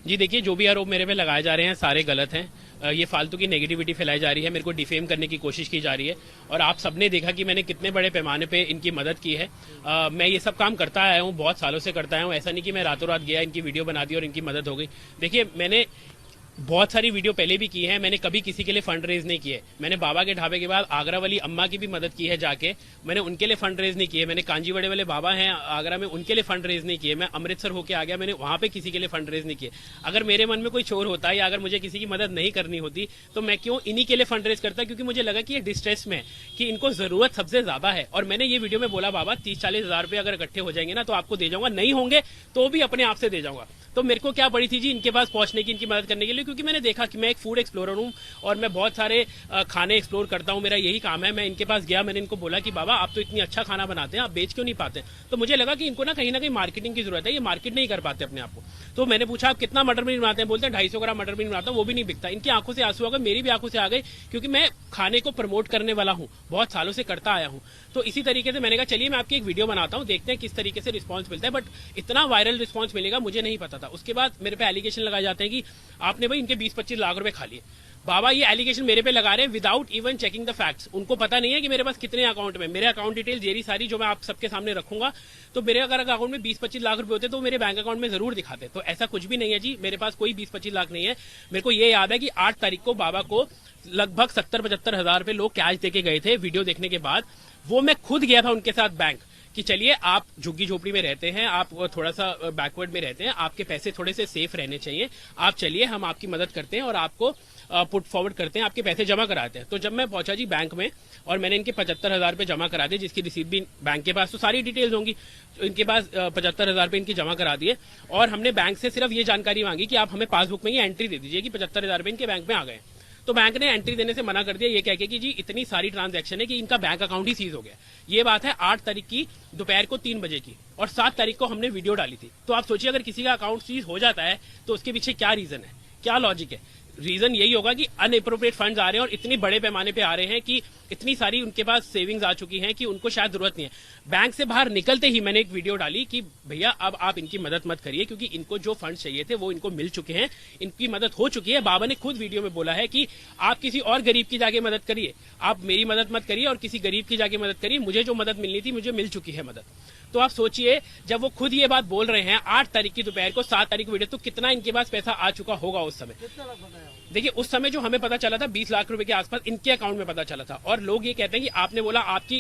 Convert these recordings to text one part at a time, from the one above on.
जी देखिए, जो भी आरोप मेरे पे लगाए जा रहे हैं सारे गलत हैं। ये फालतू की नेगेटिविटी फैलाई जा रही है, मेरे को डिफेम करने की कोशिश की जा रही है। और आप सबने देखा कि मैंने कितने बड़े पैमाने पे इनकी मदद की है। मैं ये सब काम करता आया हूँ, बहुत सालों से करता आया हूँ। ऐसा नहीं कि मैं रातों रात गया, इनकी वीडियो बना दी और इनकी मदद हो गई। देखिए, मैंने बहुत सारी वीडियो पहले भी की है, मैंने कभी किसी के लिए फंड रेज नहीं किए। मैंने बाबा के ढाबे के बाद आगरा वाली अम्मा की भी मदद की है जाके, मैंने उनके लिए फंड रेज नहीं किए। मैंने कांजी बड़े वाले बाबा हैं आगरा में, उनके लिए फंड रेज नहीं किए। मैं अमृतसर होके आ गया, मैंने वहां पे किसी के लिए फंड रेज नहीं किए। अगर मेरे मन में कोई चोर होता या अगर मुझे किसी की मदद नहीं करनी होती तो मैं क्यों इन्हीं के लिए फंड रेज करता, क्योंकि मुझे लगा कि ये डिस्ट्रेस में है, कि इनको जरूरत सबसे ज्यादा है। और मैंने ये वीडियो में बोला, बाबा 30-40 हजार रुपए अगर इकट्ठे हो जाएंगे ना तो आपको दे जाऊंगा, नहीं होंगे तो भी अपने आप से दे जाऊंगा। तो मेरे को क्या पड़ी थी जी इनके पास पहुंचने की, इनकी मदद करने के लिए, क्योंकि मैंने देखा कि मैं एक फूड एक्सप्लोरर हूं और मैं बहुत सारे खाने एक्सप्लोर करता हूं, मेरा यही काम है। मैं इनके पास गया, मैंने इनको बोला कि बाबा आप तो इतनी अच्छा खाना बनाते हैं, आप बेच क्यों नहीं पाते? तो मुझे लगा कि इनको ना कहीं मार्केटिंग की जरूरत है, ये मार्केट नहीं कर पाते अपने आप को। तो मैंने पूछा आप कितना मटर पनीर बनाते हैं? बोलते हैं 250 ग्राम मटर पनीर बनाता हूं, वो भी नहीं बिकता। इनकी आंखों से आंसू आ गए, मेरी भी आंखों से आ गई, क्योंकि मैं खाने को प्रमोट करने वाला हूं, बहुत सालों से करता आया हूं। तो इसी तरीके से मैंने कहा चलिए मैं आपकी एक वीडियो बनाता हूं, देखते हैं किस तरीके से रिस्पॉन्स मिलता है। बट इतना वायरल रिस्पॉन्स मिलेगा मुझे नहीं पता था। उसके बाद मेरे पे एलिगेशन लगाए जाते हैं कि आपने भाई इनके 20-25 लाख रुपए खा लिए। बाबा ये एलिगेशन मेरे पे लगा रहे हैं without even checking the facts. उनको पता नहीं है कि मेरे पास कितने अकाउंट में, मेरे अकाउंट डिटेल जेरी सारी जो मैं आप सबके सामने रखूंगा, तो मेरे अगर अकाउंट में 20-25 लाख रुपए होते तो मेरे बैंक अकाउंट में जरूर दिखाते। तो ऐसा कुछ भी नहीं है जी, मेरे पास कोई 20-25 लाख नहीं है। मेरे को ये याद है कि 8 तारीख को बाबा को लगभग 70-75 हजार रुपए लोग कैश देके गए थे वीडियो देखने के बाद। वो मैं खुद गया था उनके साथ बैंक कि चलिए आप झुग्गी झोपड़ी में रहते हैं, आप थोड़ा सा बैकवर्ड में रहते हैं, आपके पैसे थोड़े से सेफ रहने चाहिए, आप चलिए हम आपकी मदद करते हैं और आपको पुट फॉरवर्ड करते हैं, आपके पैसे जमा कराते हैं। तो जब मैं पहुंचा जी बैंक में और मैंने इनके 75 हजार रुपए जमा करा दिए, जिसकी रिसीट भी बैंक के पास तो सारी डिटेल्स होंगी, इनके पास 75 हजार रुपए इनकी जमा करा दिए। और हमने बैंक से सिर्फ ये जानकारी मांगी कि आप हमें पासबुक में ये एंट्री दे दीजिए कि 75 हजार रुपए इनके बैंक में आ गए। तो बैंक ने एंट्री देने से मना कर दिया, ये कह के कि जी इतनी सारी ट्रांजैक्शन है कि इनका बैंक अकाउंट ही सीज हो गया। ये बात है 8 तारीख की दोपहर को 3 बजे की, और 7 तारीख को हमने वीडियो डाली थी। तो आप सोचिए अगर किसी का अकाउंट सीज हो जाता है तो उसके पीछे क्या रीजन है, क्या लॉजिक है? रीजन यही होगा कि अनएप्रोप्रिएट फंड्स आ रहे हैं और इतने बड़े पैमाने पे आ रहे हैं कि इतनी सारी उनके पास सेविंग्स आ चुकी हैं कि उनको शायद जरूरत नहीं है। बैंक से बाहर निकलते ही मैंने एक वीडियो डाली कि भैया अब आप इनकी मदद मत करिए, क्योंकि इनको जो फंड्स चाहिए थे वो इनको मिल चुके हैं, इनकी मदद हो चुकी है। बाबा ने खुद वीडियो में बोला है कि आप किसी और गरीब की जाके मदद करिए, आप मेरी मदद मत करिए और किसी गरीब की जाके मदद करिए, मुझे जो मदद मिलनी थी मुझे मिल चुकी है मदद। तो आप सोचिए जब वो खुद ये बात बोल रहे हैं 8 तारीख की दोपहर को, 7 तारीख को वीडियो, तो कितना इनके पास पैसा आ चुका होगा उस समय? देखिए उस समय जो हमें पता चला था 20 लाख रुपए के आसपास इनके अकाउंट में पता चला था। और लोग ये कहते हैं कि आपने बोला आपके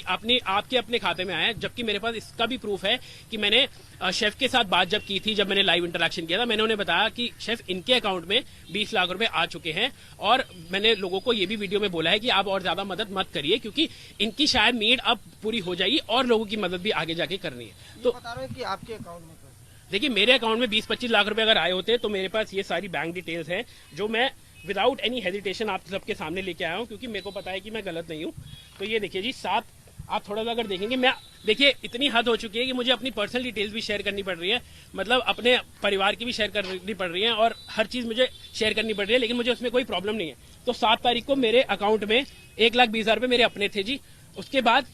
अपने खाते में आया, जबकि मेरे पास इसका भी प्रूफ है कि मैंने शेफ के साथ बात जब की थी, जब मैंने लाइव इंटरेक्शन किया था, मैंने उन्हें बताया कि शेफ इनके अकाउंट में 20 लाख रुपए आ चुके हैं। और मैंने लोगों को ये भी वीडियो में बोला है कि आप और ज्यादा मदद मत करिए, क्योंकि इनकी शायद नीड अब पूरी हो जाएगी और लोगों की मदद भी आगे जाके करनी है। तो बता रहे हैं कि आपके अकाउंट में देखिए मेरे अकाउंट में 20-25 लाख रुपए अगर आए होते तो मेरे पास ये सारी बैंक डिटेल्स हैं, जो मैं विदाउट एनी हेजिटेशन आप सबके सामने लेके आया हूं, क्योंकि मेरे को पता है कि मैं गलत नहीं हूं। तो ये देखिए जी 7, आप थोड़ा सा अगर देखेंगे, मैं देखिए इतनी हद हो चुकी है कि मुझे अपनी पर्सनल डिटेल्स भी शेयर करनी पड़ रही है, मतलब अपने परिवार की भी शेयर करनी पड़ रही है और हर चीज मुझे शेयर करनी पड़ रही है, लेकिन मुझे उसमें कोई प्रॉब्लम नहीं है। तो 7 तारीख को मेरे अकाउंट में 1,20,000 रुपए मेरे अपने थे जी। उसके बाद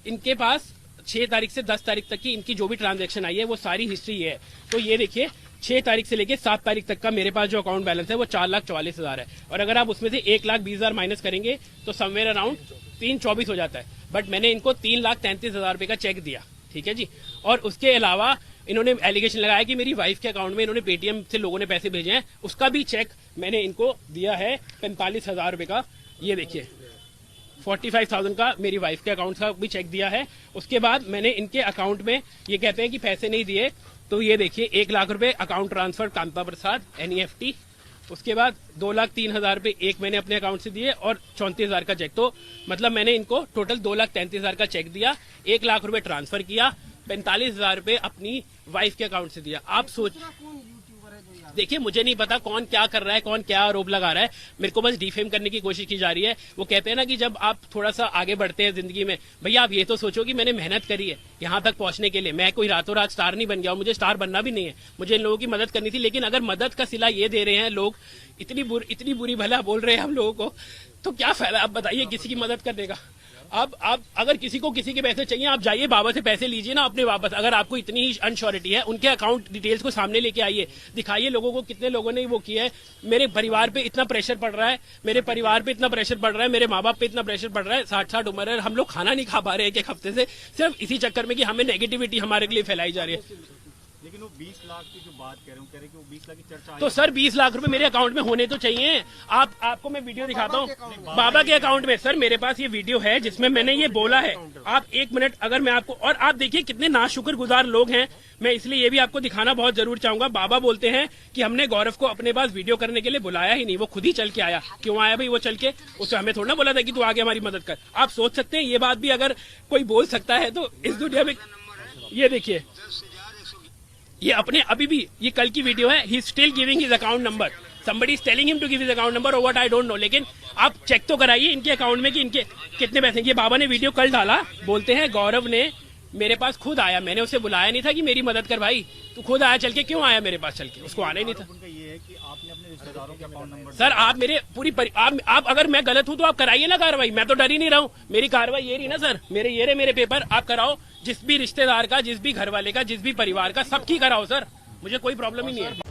इनके पास 6 तारीख से 10 तारीख तक की इनकी जो भी ट्रांजैक्शन आई है वो सारी हिस्ट्री है। तो ये देखिए 6 तारीख से लेके 7 तारीख तक का मेरे पास जो अकाउंट बैलेंस है वो 4,44,000 है। और अगर आप उसमें से 1,20,000 माइनस करेंगे तो समवेयर अराउंड 3,24 हो जाता है। बट मैंने इनको 3,33,000 रुपए का चेक दिया, ठीक है जी। और उसके अलावा इन्होंने एलिगेशन लगाया कि मेरी वाइफ के अकाउंट में इन्होंने पेटीएम से लोगों ने पैसे भेजे हैं, उसका भी चेक मैंने इनको दिया है 45,000 रुपए का। ये देखिए 45,000 का मेरी वाइफ के अकाउंट का भी चेक दिया है। उसके बाद मैंने इनके अकाउंट में, ये कहते हैं कि पैसे नहीं दिए, तो ये देखिए 1 लाख रुपए अकाउंट ट्रांसफर कांता प्रसाद NEFT। उसके बाद 2,03,000 रुपए एक मैंने अपने अकाउंट से दिए और 34,000 का चेक। तो मतलब मैंने इनको टोटल 2,33,000 का चेक दिया, 1 लाख रुपए ट्रांसफर किया, 45,000 रुपए अपनी वाइफ के अकाउंट से दिया। आप सोच देखिए मुझे नहीं पता कौन क्या कर रहा है, कौन क्या आरोप लगा रहा है, मेरे को बस डिफेम करने की कोशिश की जा रही है। वो कहते हैं ना कि जब आप थोड़ा सा आगे बढ़ते हैं जिंदगी में, भैया आप ये तो सोचो कि मैंने मेहनत करी है यहाँ तक पहुंचने के लिए, मैं कोई रातों रात स्टार नहीं बन गया हूँ, मुझे स्टार बनना भी नहीं है, मुझे इन लोगों की मदद करनी थी। लेकिन अगर मदद का सिला ये दे रहे हैं लोग, इतनी बुरी भला बोल रहे हैं हम लोगों को, तो क्या फायदा आप बताइए किसी की मदद करने का? अब अगर किसी को किसी के पैसे चाहिए, आप जाइए बाबा से पैसे लीजिए ना अपने वापस। अगर आपको इतनी ही अनश्योरिटी है, उनके अकाउंट डिटेल्स को सामने लेके आइए, दिखाइए लोगों को कितने लोगों ने वो किया है। मेरे परिवार पे इतना प्रेशर पड़ रहा है, मेरे परिवार पे इतना प्रेशर पड़ रहा है, मेरे माँ बाप पे इतना प्रेशर पड़ रहा है। 60 उम्र है, हम लोग खाना नहीं खा पा रहे एक हफ्ते से, सिर्फ इसी चक्कर में कि हमें नेगेटिविटी हमारे लिए फैलाई जा रही है। लेकिन वो 20 लाख की जो बात कह रहे कि वो 20 लाख की चर्चा तो सर 20 लाख रुपए मेरे अकाउंट में होने तो चाहिए। आपको मैं वीडियो दिखाता हूँ बाबा के अकाउंट में। सर मेरे पास ये वीडियो है जिसमें मैंने ये बोला है। आप एक मिनट, अगर मैं आपको, और आप देखिए कितने नाशुक्रगुजार लोग हैं, मैं इसलिए ये भी आपको दिखाना बहुत जरूर चाहूंगा। बाबा बोलते हैं कि हमने गौरव को अपने पास वीडियो करने के लिए बुलाया ही नहीं, वो खुद ही चल के आया। क्यों आया भाई वो चल के? उसे हमें थोड़ा ना बोला था कि तू आगे हमारी मदद कर। आप सोच सकते हैं ये बात भी अगर कोई बोल सकता है तो इस दुनिया में। ये देखिए, ये अपने अभी भी, ये कल की वीडियो है, he still giving his account number, somebody is telling him to give his account number or what I don't know। लेकिन आप चेक तो कराइए इनके अकाउंट में कि इनके कितने पैसे। ये बाबा ने वीडियो कल डाला, बोलते हैं गौरव ने मेरे पास खुद आया, मैंने उसे बुलाया नहीं था कि मेरी मदद कर भाई, तू खुद आया चल के। क्यों आया मेरे पास चल के? उसको आना ही नहीं था। उनका ये है कि आपने अपने रिश्तेदारों के अकाउंट नंबर। सर आप मेरे पूरी आप अगर मैं गलत हूं तो आप कराइए ना कार्रवाई, मैं तो डर ही नहीं रहा हूं। मेरी कार्रवाई ये रही ना सर, मेरे ये रहे मेरे पेपर, आप कराओ। जिस भी रिश्तेदार का, जिस भी घर वाले का, जिस भी परिवार का, सबकी कराओ सर, मुझे कोई प्रॉब्लम ही नहीं है।